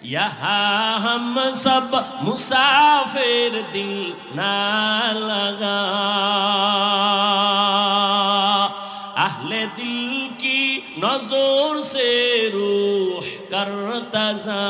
यहाँ हम सब मुसाफिर दिल ना लगा, अहले दिल की नजर से रूह करता जा,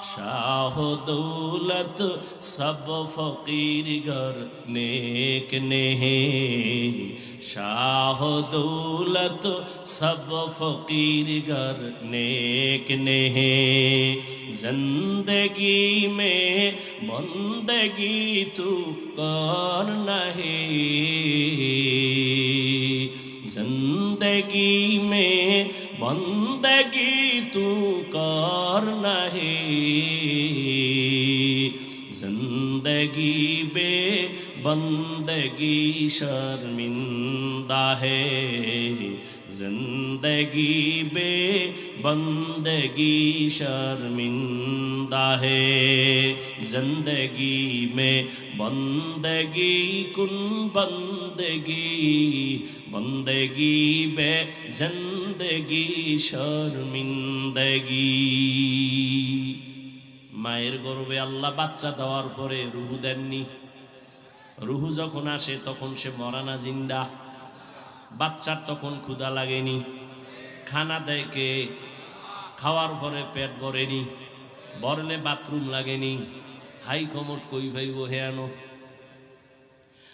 शाह दौलत सब फकीर घर नेक नहीं, शाह दौलत सब फकीर घर नेक नहीं, जिंदगी में बंदगी तू कौन नहीं, जिंदगी में बंदगी तू कर नहीं, जिंदगी बे बंदगी शर्मिंदा है, जिंदगी बे बंदगी शर्मिंदा है, जिंदगी में बंदगी कुन बंदगी, बंदगी बे जिंदगी शर्मिंदगी। মায়ের গর্ভে আল্লাহ বাচ্চা দেওয়ার পরে রুহু দেননি, রুহু যখন আসে তখন সে মরা না জিন্দা, বাচ্চার তখন ক্ষুধা লাগেনি, খানা দেয় কে, খাওয়ার পরে পেট ভরেনি, ভরলে বাথরুম লাগেনি, হাই কমট কই ভাইব হেয়ানো,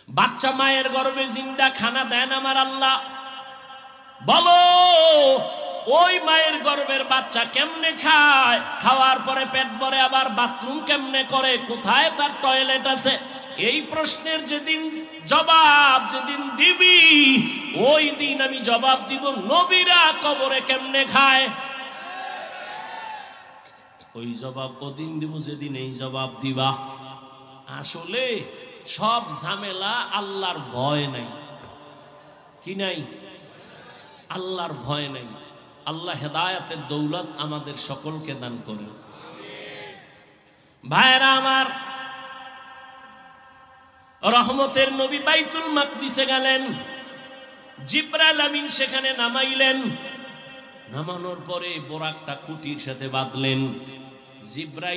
বাচ্চা মায়ের গর্ভে জিন্দা, খানা দেন আমার আল্লাহ। বলো ওই মায়ের গর্ভের বাচ্চা কেমনে খায়, খাওয়ার পরে পেট ভরে আবার বাথরুম কেমনে করে, কোথায় তার টয়লেট আছে? এই প্রশ্নের যেদিন জবাব যেদিন দিবি ওই দিন আমি জবাব দিব নবীরা কবরে কেমনে খায়, ওই জবাব ওদিন দিব যেদিন এই জবাব দিবা। আসলে সব ঝামেলা আল্লাহর ভয় নাই, কি নাই? আল্লাহর ভয় নাই। আল্লাহ হেদায়েতের দৌলত আমাদের সকলকে দান করেন। ভাইরা আমার, রহমতের নবী বাইতুল মাকদিসে গেলেন, জিবরাইল আমিন সেখানে নামাইলেন, নামানোর পরে বোরাকটা খুঁটির সাথে বাঁধলেন। জিবরাইল